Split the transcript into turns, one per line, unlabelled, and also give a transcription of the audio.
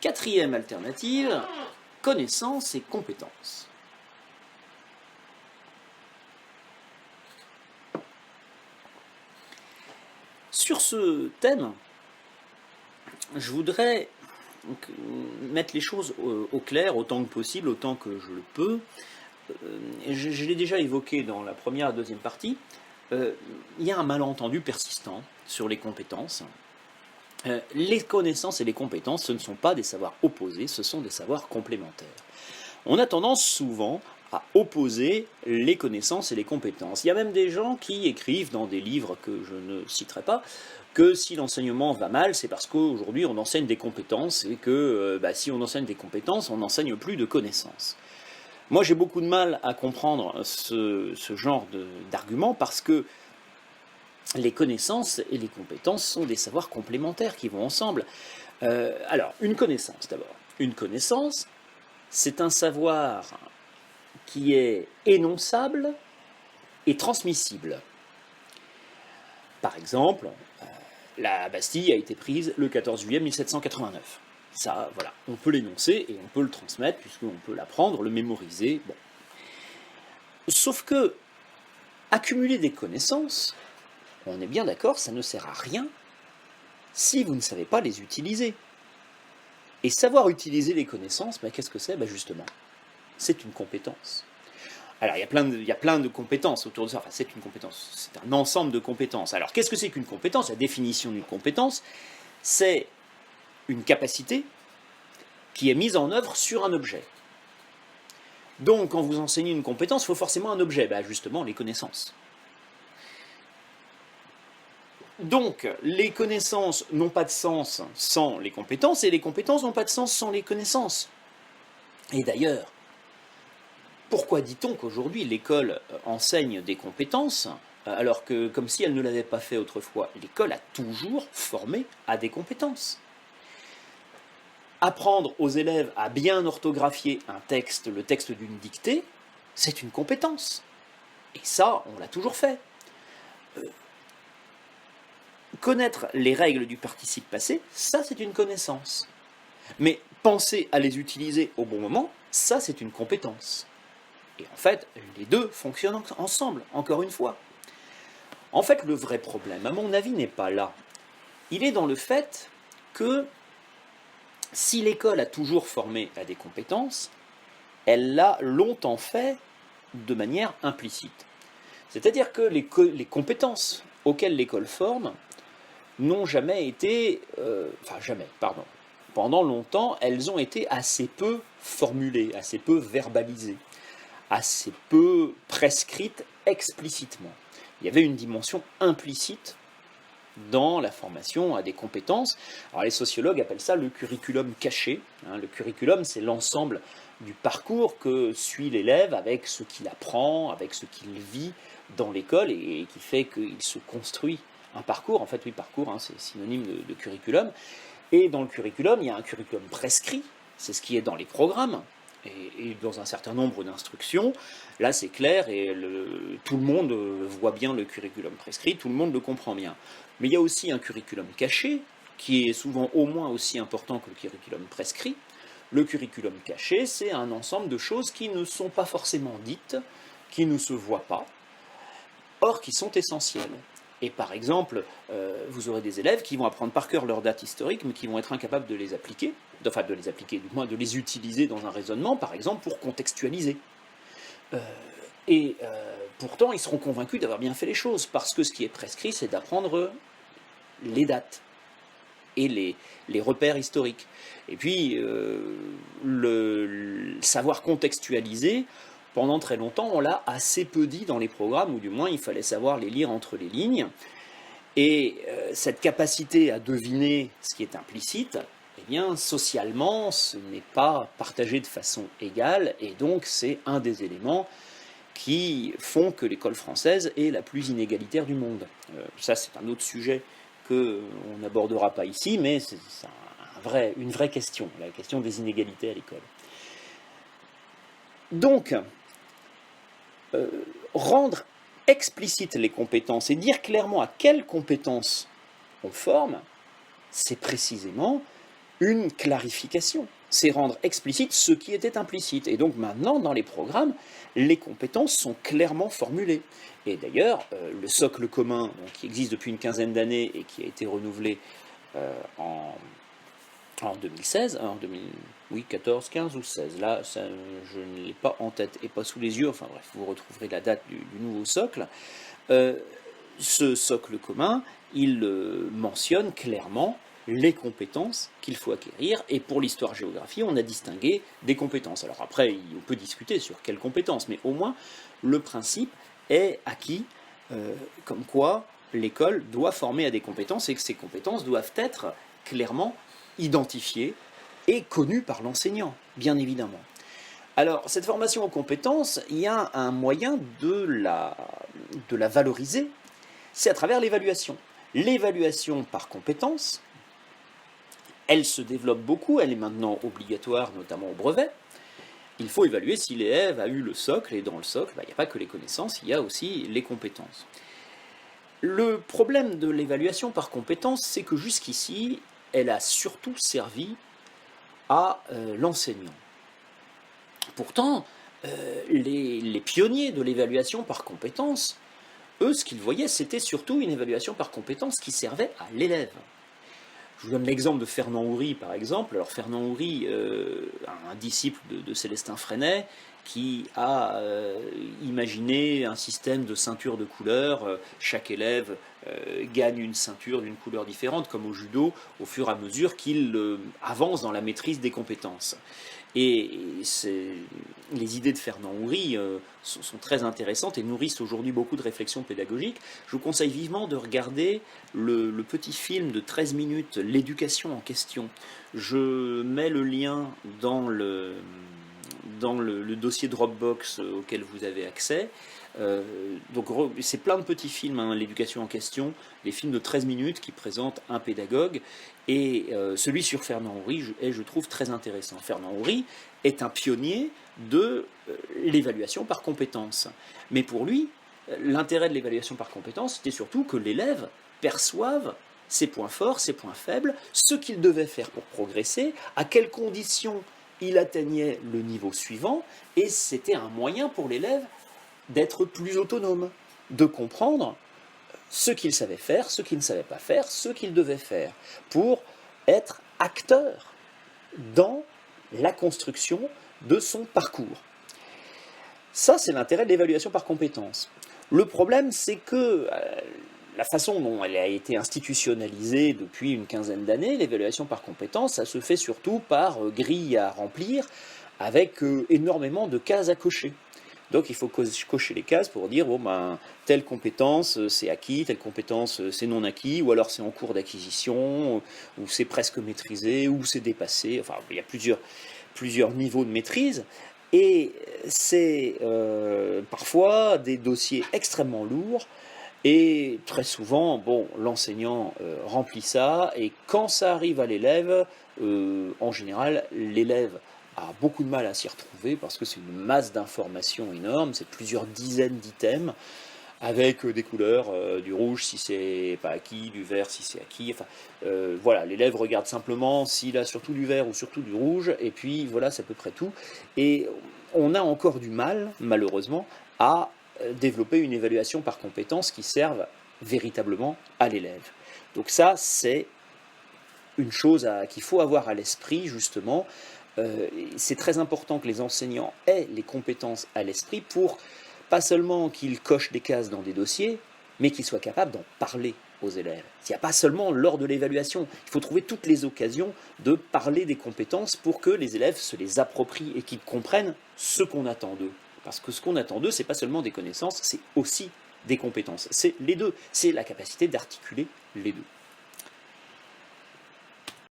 Quatrième alternative, connaissances et compétences. Sur ce thème, je voudrais mettre les choses au clair autant que possible, autant que je le peux. Je l'ai déjà évoqué dans la première et deuxième partie. Il y a un malentendu persistant sur les compétences. Les connaissances et les compétences, ce ne sont pas des savoirs opposés, ce sont des savoirs complémentaires. On a tendance souvent à opposer les connaissances et les compétences. Il y a même des gens qui écrivent dans des livres que je ne citerai pas que si l'enseignement va mal, c'est parce qu'aujourd'hui on enseigne des compétences et que si on enseigne des compétences, on n'enseigne plus de connaissances. Moi j'ai beaucoup de mal à comprendre ce genre d'argument parce que les connaissances et les compétences sont des savoirs complémentaires qui vont ensemble. Alors, une connaissance d'abord. Une connaissance, c'est un savoir qui est énonçable et transmissible. Par exemple, la Bastille a été prise le 14 juillet 1789. Ça, voilà, on peut l'énoncer et on peut le transmettre, puisqu'on peut l'apprendre, le mémoriser. Bon. Sauf que, accumuler des connaissances, on est bien d'accord, ça ne sert à rien si vous ne savez pas les utiliser. Et savoir utiliser les connaissances, qu'est-ce que c'est ? Justement, c'est une compétence. Alors, il y a plein de compétences autour de ça. Enfin, c'est une compétence, c'est un ensemble de compétences. Alors, qu'est-ce que c'est qu'une compétence ? La définition d'une compétence, c'est une capacité qui est mise en œuvre sur un objet. Donc, quand vous enseignez une compétence, il faut forcément un objet. Justement, les connaissances. Donc, les connaissances n'ont pas de sens sans les compétences, et les compétences n'ont pas de sens sans les connaissances. Et d'ailleurs, pourquoi dit-on qu'aujourd'hui l'école enseigne des compétences, alors que, comme si elle ne l'avait pas fait autrefois, l'école a toujours formé à des compétences. Apprendre aux élèves à bien orthographier un texte, le texte d'une dictée, c'est une compétence. Et ça, on l'a toujours fait. Connaître les règles du participe passé, ça c'est une connaissance. Mais penser à les utiliser au bon moment, ça c'est une compétence. Et en fait, les deux fonctionnent ensemble, encore une fois. En fait, le vrai problème, à mon avis, n'est pas là. Il est dans le fait que si l'école a toujours formé à des compétences, elle l'a longtemps fait de manière implicite. C'est-à-dire que les compétences auxquelles l'école forme n'ont jamais été, pendant longtemps, elles ont été assez peu formulées, assez peu verbalisées, assez peu prescrites explicitement. Il y avait une dimension implicite dans la formation à des compétences. Alors les sociologues appellent ça le curriculum caché. Le curriculum, c'est l'ensemble du parcours que suit l'élève avec ce qu'il apprend, avec ce qu'il vit dans l'école et qui fait qu'il se construit un parcours. En fait, oui, parcours, c'est synonyme de curriculum. Et dans le curriculum, il y a un curriculum prescrit, c'est ce qui est dans les programmes, et dans un certain nombre d'instructions. Là, c'est clair, et tout le monde voit bien le curriculum prescrit, tout le monde le comprend bien. Mais il y a aussi un curriculum caché, qui est souvent au moins aussi important que le curriculum prescrit. Le curriculum caché, c'est un ensemble de choses qui ne sont pas forcément dites, qui ne se voient pas, or qui sont essentielles. Et par exemple, vous aurez des élèves qui vont apprendre par cœur leurs dates historiques, mais qui vont être incapables de les appliquer, du moins de les utiliser dans un raisonnement, par exemple, pour contextualiser. Pourtant, ils seront convaincus d'avoir bien fait les choses, parce que ce qui est prescrit, c'est d'apprendre les dates et les repères historiques. Et puis, le savoir contextualiser, pendant très longtemps, on l'a assez peu dit dans les programmes, ou du moins il fallait savoir les lire entre les lignes. Et cette capacité à deviner ce qui est implicite, eh bien, socialement, ce n'est pas partagé de façon égale, et donc c'est un des éléments qui font que l'école française est la plus inégalitaire du monde. Ça, c'est un autre sujet qu'on n'abordera pas ici, mais c'est une vraie question, la question des inégalités à l'école. Donc, rendre explicites les compétences et dire clairement à quelles compétences on forme, c'est précisément une clarification, c'est rendre explicite ce qui était implicite. Et donc maintenant, dans les programmes, les compétences sont clairement formulées. Et d'ailleurs, le socle commun, donc, qui existe depuis une quinzaine d'années et qui a été renouvelé en 2016, en 14, 15 ou 16, là ça, je ne l'ai pas en tête et pas sous les yeux, enfin bref, vous retrouverez la date du nouveau socle. Ce socle commun, il mentionne clairement les compétences qu'il faut acquérir, et pour l'histoire-géographie, on a distingué des compétences. Alors après, on peut discuter sur quelles compétences, mais au moins, le principe est acquis, comme quoi l'école doit former à des compétences, et que ces compétences doivent être clairement identifiées et connues par l'enseignant, bien évidemment. Alors, cette formation aux compétences, il y a un moyen de la valoriser, c'est à travers l'évaluation. L'évaluation par compétences, elle se développe beaucoup, elle est maintenant obligatoire, notamment au brevet. Il faut évaluer si l'élève a eu le socle, et dans le socle, il n'y a pas que les connaissances, il y a aussi les compétences. Le problème de l'évaluation par compétences, c'est que jusqu'ici, elle a surtout servi à l'enseignant. Pourtant, les pionniers de l'évaluation par compétences, eux, ce qu'ils voyaient, c'était surtout une évaluation par compétences qui servait à l'élève. Je vous donne l'exemple de Fernand Houry, par exemple. Alors Fernand Houry, un disciple de Célestin Freinet, qui a imaginé un système de ceinture de couleurs. Chaque élève gagne une ceinture d'une couleur différente, comme au judo, au fur et à mesure qu'il avance dans la maîtrise des compétences. Et les idées de Fernand Houry sont très intéressantes et nourrissent aujourd'hui beaucoup de réflexions pédagogiques. Je vous conseille vivement de regarder le petit film de 13 minutes, L'éducation en question. Je mets le lien dans le dossier Dropbox auquel vous avez accès. Donc c'est plein de petits films, hein, l'éducation en question, des films de 13 minutes qui présentent un pédagogue, et celui sur Fernand Houry est, je trouve, très intéressant. Fernand Houry est un pionnier de l'évaluation par compétences. Mais pour lui, l'intérêt de l'évaluation par compétences, c'était surtout que l'élève perçoive ses points forts, ses points faibles, ce qu'il devait faire pour progresser, à quelles conditions il atteignait le niveau suivant, et c'était un moyen pour l'élève d'être plus autonome, de comprendre ce qu'il savait faire, ce qu'il ne savait pas faire, ce qu'il devait faire, pour être acteur dans la construction de son parcours. Ça, c'est l'intérêt de l'évaluation par compétences. Le problème, c'est que la façon dont elle a été institutionnalisée depuis une quinzaine d'années, l'évaluation par compétences, ça se fait surtout par grille à remplir, avec énormément de cases à cocher. Donc il faut cocher les cases pour dire, bon ben, telle compétence c'est acquis, telle compétence c'est non acquis, ou alors c'est en cours d'acquisition, ou c'est presque maîtrisé, ou c'est dépassé. Enfin, il y a plusieurs niveaux de maîtrise, et c'est parfois des dossiers extrêmement lourds, et très souvent, bon, l'enseignant remplit ça, et quand ça arrive à l'élève, en général, l'élève a beaucoup de mal à s'y retrouver parce que c'est une masse d'informations énorme, c'est plusieurs dizaines d'items avec des couleurs, du rouge si c'est pas acquis, du vert si c'est acquis, enfin voilà, l'élève regarde simplement s'il a surtout du vert ou surtout du rouge, et puis voilà, c'est à peu près tout. Et on a encore du mal, malheureusement, à développer une évaluation par compétences qui serve véritablement à l'élève. Donc ça, c'est une chose qu'il faut avoir à l'esprit, justement. C'est très important que les enseignants aient les compétences à l'esprit pour, pas seulement qu'ils cochent des cases dans des dossiers, mais qu'ils soient capables d'en parler aux élèves. Il n'y a pas seulement lors de l'évaluation, il faut trouver toutes les occasions de parler des compétences pour que les élèves se les approprient et qu'ils comprennent ce qu'on attend d'eux. Parce que ce qu'on attend d'eux, ce n'est pas seulement des connaissances, c'est aussi des compétences. C'est les deux, c'est la capacité d'articuler les deux.